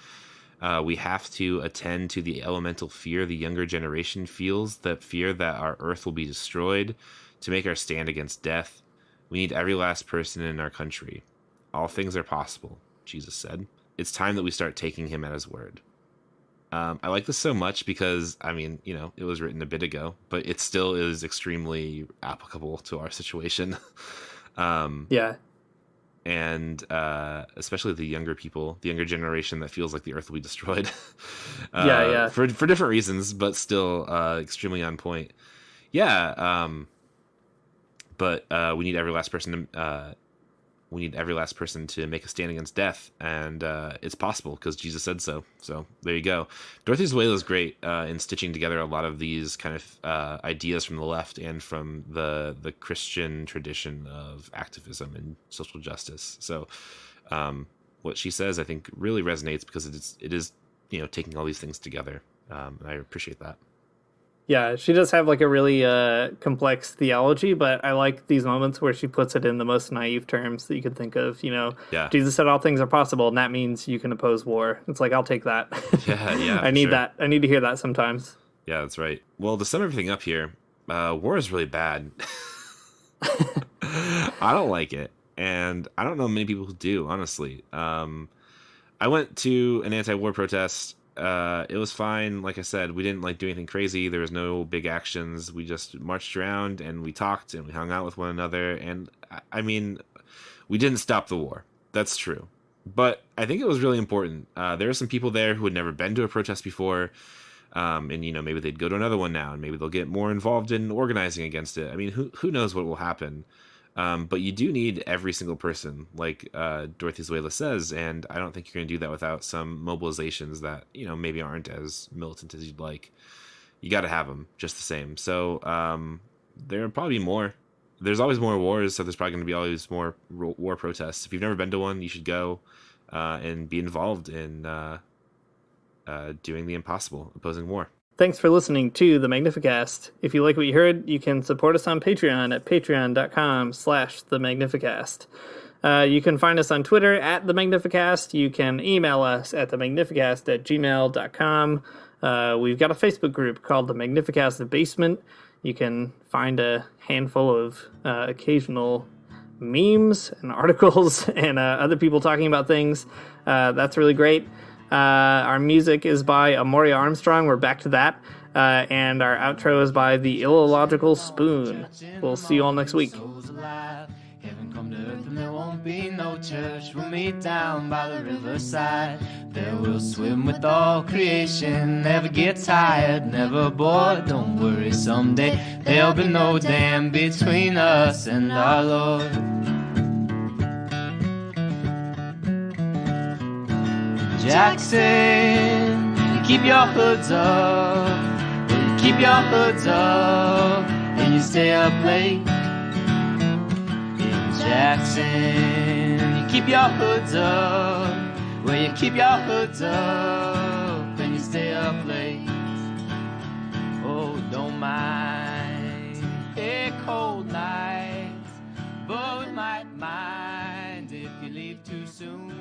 We have to attend to the elemental fear the younger generation feels, the fear that our earth will be destroyed, to make our stand against death. We need every last person in our country. All things are possible, Jesus said. It's time that we start taking him at his word. I like this so much because, I mean, you know, it was written a bit ago, but it still is extremely applicable to our situation. Yeah. And especially the younger people, the younger generation that feels like the earth will be destroyed. For different reasons, but still extremely on point. Yeah. But we need every last person to make a stand against death, and it's possible because Jesus said so. So there you go. Dorothy Zuela is great in stitching together a lot of these kind of ideas from the left and from the Christian tradition of activism and social justice. So what she says, I think, really resonates because it is you know, taking all these things together. And I appreciate that. Yeah, she does have like a really complex theology, but I like these moments where she puts it in the most naive terms that you could think of. You know, Jesus said all things are possible, and that means you can oppose war. It's like, I'll take that. Yeah. I need that. I need to hear that sometimes. Yeah, that's right. Well, to sum everything up here, war is really bad. I don't like it, and I don't know many people who do, honestly. I went to an anti-war protest. It was fine. Like I said, we didn't like do anything crazy. There was no big actions. We just marched around and we talked and we hung out with one another. And I mean, we didn't stop the war. That's true. But I think it was really important. There are some people there who had never been to a protest before. And, you know, maybe they'd go to another one now and maybe they'll get more involved in organizing against it. I mean, who knows what will happen? But you do need every single person, like Dorothy Zuela says, and I don't think you're going to do that without some mobilizations that, you know, maybe aren't as militant as you'd like. You got to have them just the same. So there will probably be more there's always more wars, so there's probably going to be always more war protests. If you've never been to one, you should go and be involved in doing the impossible, opposing war. Thanks for listening to the Magnificast. If you like what you heard, you can support us on Patreon at patreon.com/the Magnificast. You can find us on Twitter at the Magnificast. You can email us at themagnificast@gmail.com. We've got a Facebook group called the Magnificast Basement. You can find a handful of occasional memes and articles and other people talking about things. That's really great. Our music is by Amoria Armstrong. We're back to that. And our outro is by The Illogical Spoon. We'll see you all next week. Heaven come to earth and there won't be no church. We'll meet down by the riverside. There we'll swim with all creation. Never get tired, never bored. Don't worry, someday there'll be no dam between us and our Lord. Jackson, keep your hoods up. Well, you keep your hoods up and you stay up late. In Jackson, you keep your hoods up. Well, you keep your hoods up and you stay up late. Oh, don't mind a cold night, but we might mind if you leave too soon.